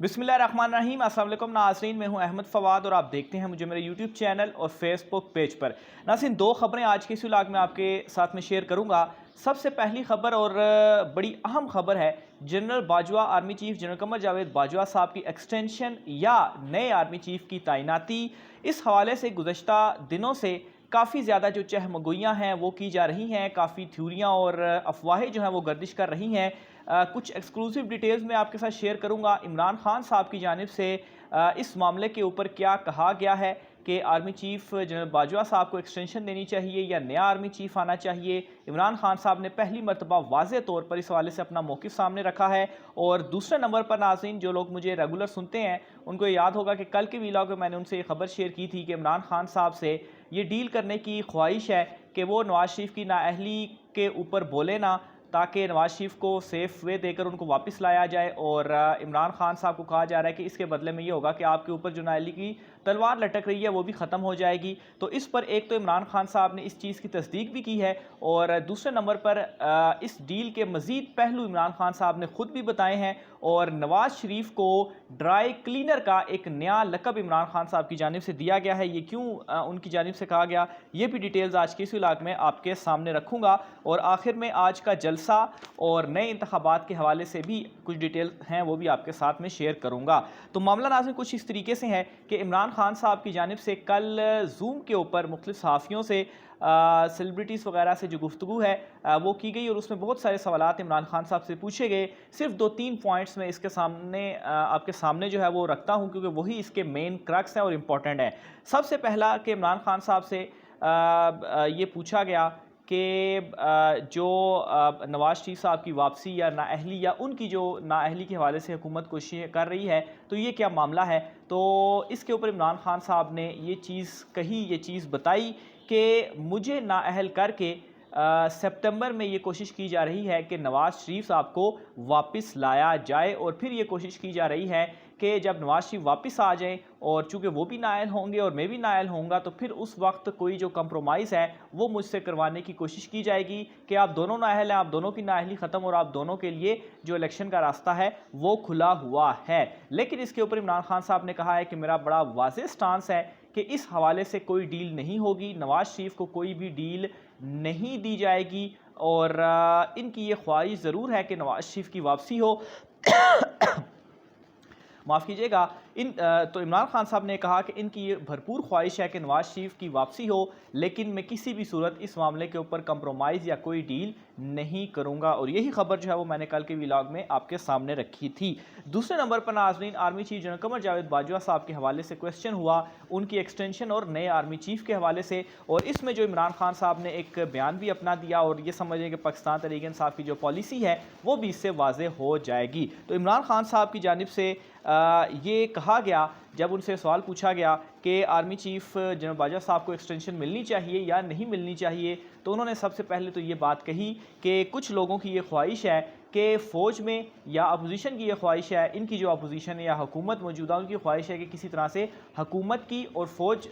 बिस्मिल्लाहिर्रहमानिर्रहीम। अस्सलाम वालेकुम नाज़रीन, मैं हूं अहमद फ़वाद और आप देखते हैं मुझे मेरे यूट्यूब चैनल और फेसबुक पेज पर। नाज़रीन, दो ख़बरें आज के इस व्लॉग में आपके साथ में शेयर करूंगा। सबसे पहली खबर और बड़ी अहम खबर है, general Bajwa army chief general Qamar Javed Bajwa Sahab की एक्सटेंशन या नए आर्मी चीफ की तैनाती। इस हवाले से गुज़श्ता दिनों से काफ़ी ज़्यादा जो चहमगोइयाँ हैं वो की जा रही हैं, काफ़ी थ्योरियाँ और अफवाहें जो हैं वो गर्दिश कर रही हैं। कुछ एक्सक्लूसिव डिटेल्स मैं आपके साथ शेयर करूंगा। इमरान खान साहब की जानिब से इस मामले के ऊपर क्या कहा गया है कि आर्मी चीफ जनरल बाजवा साहब को एक्सटेंशन देनी चाहिए या नया आर्मी चीफ आना चाहिए। इमरान खान साहब ने पहली मरतबा वाज़े तौर पर इस हवाले से अपना मौक़िफ़ सामने रखा है। और दूसरे नंबर पर नाज़रीन, जो लोग मुझे रेगुलर सुनते हैं उनको याद होगा कि कल के व्लॉग में मैंने उनसे ये खबर शेयर की थी कि इमरान खान साहब से ये डील करने की ख्वाहिश है कि वो नवाज़ शरीफ की नाअहली के ऊपर बोले ना, ताकि नवाज शरीफ को सेफ वे देकर उनको वापस लाया जाए। और इमरान खान साहब को कहा जा रहा है कि इसके बदले में ये होगा कि आपके ऊपर जो नाअहली की तलवार लटक रही है वो भी ख़त्म हो जाएगी। तो इस पर एक तो इमरान खान साहब ने इस चीज़ की तस्दीक भी की है और दूसरे नंबर पर इस डील के मज़ीद पहलू इमरान खान साहब ने ख़ुद भी बताए हैं। और नवाज शरीफ को ड्राई क्लीनर का एक नया लक़ब इमरान खान साहब की जानिब से दिया गया है। ये क्यों उनकी जानिब से कहा गया, ये भी डिटेल्स आज के इस व्लॉग में आपके सामने रखूँगा। और आखिर में आज का जलसा और नए इंतखाबात के हवाले से भी कुछ डिटेल हैं वो भी आपके साथ में शेयर करूंगा। तो मामला नाज़रीन कुछ इस तरीके से है कि इमरान खान साहब की जानिब से कल जूम के ऊपर मुख्तलिफ सहाफ़ियों से सेलिब्रिटीज़ वगैरह से जो गुफ्तगू है वो की गई और उसमें बहुत सारे सवालात इमरान खान साहब से पूछे गए। सिर्फ दो तीन पॉइंट्स में इसके सामने आपके सामने जो है वो रखता हूँ, क्योंकि वही इसके मेन क्रक्स हैं और इम्पॉर्टेंट है। सबसे पहला कि इमरान खान साहब से ये पूछा गया कि जो नवाज शरीफ साहब की वापसी या नाअहली या उनकी जो नाअहली के हवाले से हुकूमत कोशिश कर रही है, तो ये क्या मामला है। तो इसके ऊपर इमरान खान साहब ने ये चीज़ कही, ये चीज़ बताई कि मुझे नाअहल करके सितंबर में ये कोशिश की जा रही है कि नवाज शरीफ साहब को वापस लाया जाए। और फिर ये कोशिश की जा रही है कि जब नवाज शरीफ वापस आ जाएं और चूंकि वो भी नाअहल होंगे और मैं भी नाअहल होऊंगा, तो फिर उस वक्त कोई जो कंप्रोमाइज़ है वो मुझसे करवाने की कोशिश की जाएगी कि आप दोनों नाअहल हैं, आप दोनों की नाअहली ख़त्म और आप दोनों के लिए जो इलेक्शन का रास्ता है वो खुला हुआ है। लेकिन इसके ऊपर इमरान खान साहब ने कहा है कि मेरा बड़ा वाज़ेह स्टांस है कि इस हवाले से कोई डील नहीं होगी, नवाज शरीफ को कोई भी डील नहीं दी जाएगी। और इनकी ये ख्वाहिश ज़रूर है कि नवाज शरीफ की वापसी हो। माफ़ कीजिएगा। तो इमरान खान साहब ने कहा कि इनकी ये भरपूर ख्वाहिश है कि नवाज शरीफ की वापसी हो, लेकिन मैं किसी भी सूरत इस मामले के ऊपर कंप्रोमाइज़ या कोई डील नहीं करूंगा। और यही खबर जो है वो मैंने कल के व्लॉग में आपके सामने रखी थी। दूसरे नंबर पर नाज़रीन, army chief general Qamar Javed Bajwa साहब के हवाले से क्वेश्चन हुआ उनकी एक्सटेंशन और नए आर्मी चीफ के हवाले से। और इसमें जो इमरान खान साहब ने एक बयान भी अपना दिया और ये समझें कि पाकिस्तान तहरीक इंसाफ की जो पॉलिसी है वो भी इससे वाज़ेह हो जाएगी। तो इमरान खान साहब की जानिब से ये कहा गया, जब उनसे सवाल पूछा गया कि आर्मी चीफ जनरल बाजवा साहब को एक्सटेंशन मिलनी चाहिए या नहीं मिलनी चाहिए, तो उन्होंने सबसे पहले तो ये बात कही कि कुछ लोगों की ये ख्वाहिश है कि फ़ौज में, या अपोजिशन की ये ख्वाहिश है, इनकी जो अपोजिशन है या हुकूमत मौजूदा उनकी ख्वाहिश है कि किसी तरह से हुकूमत की और फ़ौज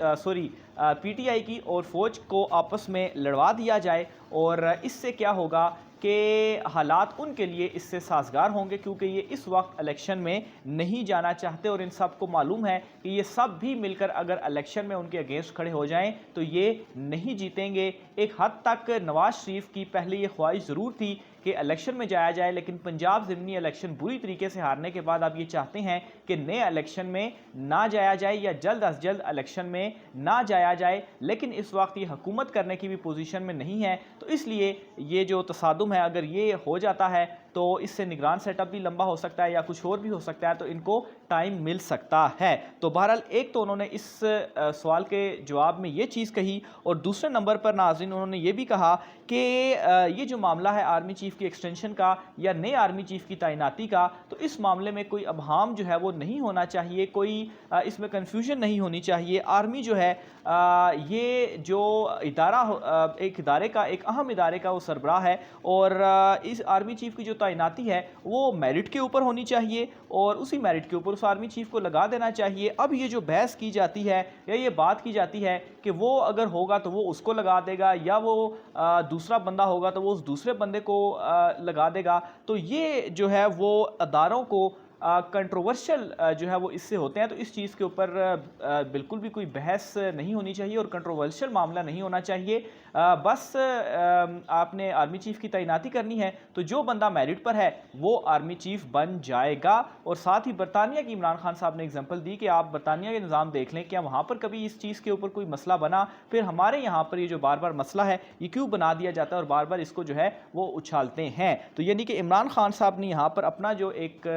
पीटीआई की और फ़ौज को आपस में लड़वा दिया जाए। और इससे क्या होगा कि हालात उनके लिए इससे साजगार होंगे, क्योंकि ये इस वक्त इलेक्शन में नहीं जाना चाहते और इन सब को मालूम है कि ये सब भी मिलकर अगर इलेक्शन में उनके अगेंस्ट खड़े हो जाएं तो ये नहीं जीतेंगे। एक हद तक नवाज शरीफ की पहले ये ख्वाहिश ज़रूर थी कि इलेक्शन में जाया जाए, लेकिन पंजाब ज़िमनी इलेक्शन बुरी तरीके से हारने के बाद अब ये चाहते हैं कि नए इलेक्शन में ना जाया जाए या जल्द अज जल्द इलेक्शन में ना जाया जाए। लेकिन इस वक्त ये हुकूमत करने की भी पोजीशन में नहीं है, तो इसलिए ये जो तसादुम है, अगर ये हो जाता है तो इससे निगरान सेटअप भी लंबा हो सकता है या कुछ और भी हो सकता है, तो इनको टाइम मिल सकता है। तो बहरहाल एक तो उन्होंने इस सवाल के जवाब में ये चीज़ कही। और दूसरे नंबर पर नाज़रीन उन्होंने ये भी कहा कि ये जो मामला है आर्मी चीफ की एक्सटेंशन का या नए आर्मी चीफ की तैनाती का, तो इस मामले में कोई अबहाम जो है वो नहीं होना चाहिए, कोई इसमें कन्फ्यूजन नहीं होनी चाहिए। आर्मी जो है ये जो एक इदारे का, एक अहम इदारे का वो सरबराह है और इस आर्मी चीफ की जो तैनाती है वो मेरिट के ऊपर होनी चाहिए और उसी मेरिट के ऊपर उस आर्मी चीफ को लगा देना चाहिए। अब ये जो बहस की जाती है या ये बात की जाती है कि वो अगर होगा तो वो उसको लगा देगा या वो दूसरा बंदा होगा तो वो उस दूसरे बंदे को लगा देगा, तो ये जो है वो अदारों को कंट्रोवर्शियल जो है वो इससे होते हैं। तो इस चीज़ के ऊपर बिल्कुल भी कोई बहस नहीं होनी चाहिए और कंट्रोवर्शियल मामला नहीं होना चाहिए। बस आपने आर्मी चीफ़ की तैनाती करनी है तो जो बंदा मेरिट पर है वो आर्मी चीफ़ बन जाएगा। और साथ ही बरतानिया की इमरान खान साहब ने एग्जांपल दी कि आप बरतानिया के निज़ाम देख लें, क्या वहाँ पर कभी इस चीज़ के ऊपर कोई मसला बना, फिर हमारे यहाँ पर ये जो बार बार मसला है ये क्यों बना दिया जाता है और बार बार इसको जो है वो उछालते हैं। तो यानी कि इमरान खान साहब ने यहाँ पर अपना जो एक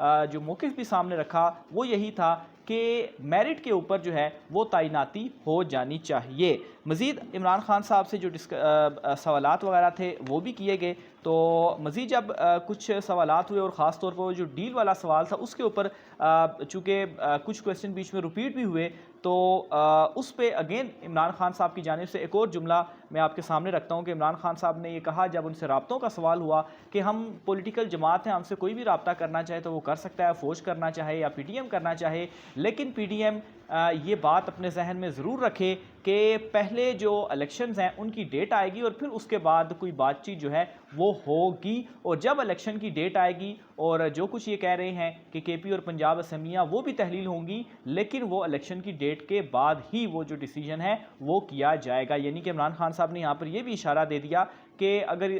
जो मौक़िफ़ भी सामने रखा वो यही था कि मेरिट के ऊपर जो है वो तैनाती हो जानी चाहिए। मज़ीद इमरान खान साहब से जो सवालात वगैरह थे वो भी किए गए। तो मज़ीद जब कुछ सवालात हुए और ख़ास तौर पर जो डील वाला सवाल था उसके ऊपर चूँकि कुछ क्वेश्चन बीच में रिपीट भी हुए तो उस पे अगेन इमरान खान साहब की जानिब से एक और जुमला मैं आपके सामने रखता हूँ कि इमरान खान साहब ने ये कहा जब उनसे राब्तों का सवाल हुआ कि हम पॉलिटिकल जमात हैं, हमसे कोई भी राब्ता करना चाहे तो वो कर सकता है, फ़ौज करना चाहे या पीटीएम करना चाहे, लेकिन पीटीएम ये बात अपने जहन में ज़रूर रखे कि पहले जो इलेक्शंस हैं उनकी डेट आएगी और फिर उसके बाद कोई बातचीत जो है वो होगी। और जब इलेक्शन की डेट आएगी और जो कुछ ये कह रहे हैं कि केपी और पंजाब असम्बलियाँ वो भी तहलील होंगी, लेकिन वो इलेक्शन की डेट के बाद ही वो जो डिसीजन है वो किया जाएगा। यानी कि इमरान खान साहब ने यहाँ पर ये भी इशारा दे दिया कि अगर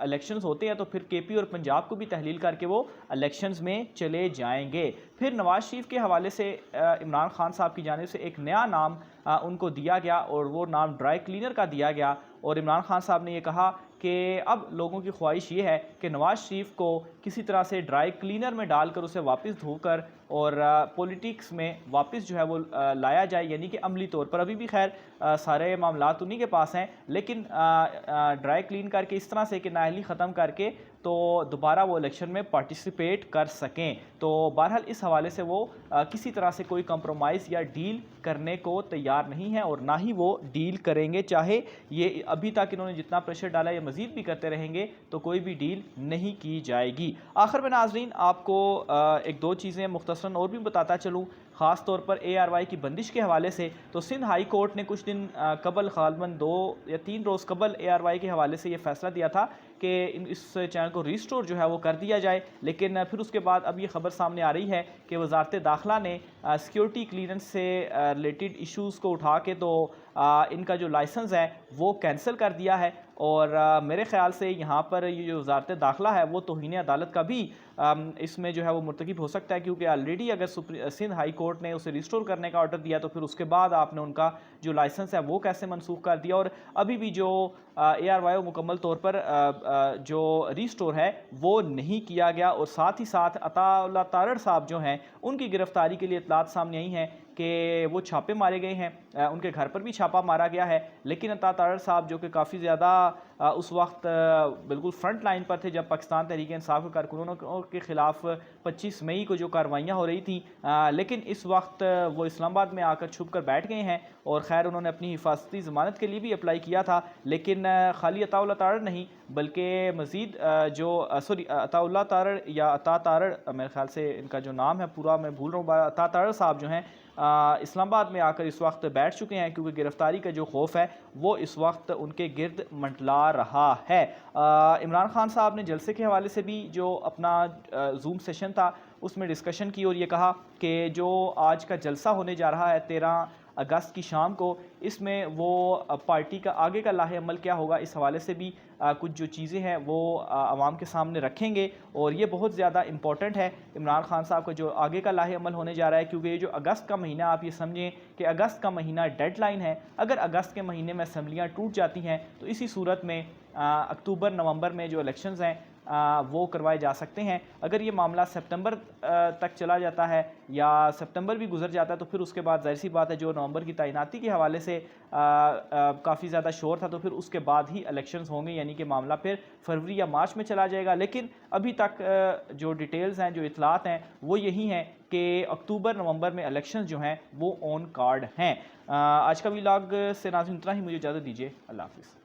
इलेक्शंस होते हैं तो फिर केपी और पंजाब को भी तहलील करके वो इलेक्शंस में चले जाएंगे। फिर नवाज शरीफ के हवाले से इमरान खान साहब की जानिब से एक नया नाम उनको दिया गया और वो नाम ड्राई क्लीनर का दिया गया। और इमरान खान साहब ने ये कहा कि अब लोगों की ख्वाहिश ये है कि नवाज शरीफ को किसी तरह से ड्राई क्लीनर में डालकर उसे वापस धोकर और पॉलिटिक्स में वापस जो है वो लाया जाए, यानी कि अमली तौर पर। अभी भी खैर सारे मामलात उन्हीं के पास हैं, लेकिन ड्राई क्लीन करके इस तरह से कि नाअहली ख़त्म करके तो दोबारा वो इलेक्शन में पार्टिसिपेट कर सकें। तो बहरहाल इस हवाले से वो किसी तरह से कोई कंप्रोमाइज़ या डील करने को तैयार नहीं है और ना ही वो डील करेंगे, चाहे ये अभी तक इन्होंने जितना प्रेशर डाला ये मज़ीद भी करते रहेंगे तो कोई भी डील नहीं की जाएगी। आखिर में नाज़रीन आपको एक दो चीज़ें मुख्तसरन और भी बताता चलूँ, ख़ास तौर पर ARY की बंदिश के हवाले से। तो सिंध हाई कोर्ट ने कुछ दिन कबल गालिबन 2 या 3 रोज़ कबल ARY के हवाले से ये फ़ैसला दिया था कि इस चैनल को रिस्टोर जो है वो कर दिया जाए, लेकिन फिर उसके बाद अब ये खबर सामने आ रही है कि वज़ारत दाखिला ने सिक्योरिटी क्लीयरेंस से रिलेटेड इश्यूज़ को उठा के तो इनका जो लाइसेंस है वो कैंसिल कर दिया है। और मेरे ख़्याल से यहाँ पर ये जो वज़ारत दाखिला है वो तौहीन अदालत का भी इसमें जो है वो मुर्तकिब हो सकता है, क्योंकि ऑलरेडी अगर सिंध हाई कोर्ट ने उसे रिस्टोर करने का ऑर्डर दिया तो फिर उसके बाद आपने उनका जो लाइसेंस है वो कैसे मनसूख कर दिया। और अभी भी जो ARY मुकम्मल तौर पर जो रिस्टोर है वो नहीं किया गया। और साथ ही साथ अताउल्लाह तारड़ साहब जो हैं उनकी गिरफ्तारी के लिए इत्तलात सामने आई हैं कि वो छापे मारे गए हैं, उनके घर पर भी छापा मारा गया है। लेकिन अता तारड़ साहब जो कि काफ़ी ज़्यादा उस वक्त बिल्कुल फ्रंट लाइन पर थे जब पाकिस्तान तहरीक इंसाफ के कारकुनों के ख़िलाफ़ 25 मई को जो कार्रवाइयाँ हो रही थी, लेकिन इस वक्त वो इस्लामाबाद में आकर छुप कर बैठ गए हैं। और ख़ैर उन्होंने अपनी हिफाजती ज़मानत के लिए भी अप्लाई किया था, लेकिन खाली अताउल्लाह तारड़ नहीं बल्कि मज़ीद अताउल्लाह तारड़ या अता तारड़, मेरे ख़्याल से इनका जो नाम है पूरा मैं भूल रहा हूँ, अता तारड़ साहब जो हैं इस्लामाबाद में आकर इस वक्त बैठ चुके हैं, क्योंकि गिरफ़्तारी का जो खौफ है वो इस वक्त उनके गिर्द मंडला रहा है। इमरान खान साहब ने जलसे के हवाले से भी जो अपना जूम सेशन था उसमें डिस्कशन की और ये कहा कि जो आज का जलसा होने जा रहा है 13 अगस्त की शाम को, इसमें वो पार्टी का आगे का लाहे अमल क्या होगा इस हवाले से भी कुछ जो चीज़ें हैं वो आवाम के सामने रखेंगे। और ये बहुत ज़्यादा इम्पॉर्टेंट है इमरान खान साहब का जो आगे का लाहे अमल होने जा रहा है, क्योंकि ये जो अगस्त का महीना, आप ये समझें कि अगस्त का महीना डेडलाइन है। अगर अगस्त के महीने में असम्बलियाँ टूट जाती हैं तो इसी सूरत में अक्टूबर नवंबर में जो इलेक्शंस हैं वो करवाए जा सकते हैं। अगर ये मामला सितंबर तक चला जाता है या सितंबर भी गुजर जाता है तो फिर उसके बाद ज़ाहिर सी बात है जो नवंबर की तैनाती के हवाले से काफ़ी ज़्यादा शोर था, तो फिर उसके बाद ही इलेक्शंस होंगे, यानी कि मामला फिर फरवरी या मार्च में चला जाएगा। लेकिन अभी तक जो डिटेल्स हैं, जो इतलात हैं वो यही हैं कि अक्टूबर नवंबर में इलेक्शंस जो हैं वो ऑन कार्ड हैं। आज का व्लॉग से नाज़रीन इतना ही, मुझे इजाज़त दीजिए, अल्लाह हाफ़िज़।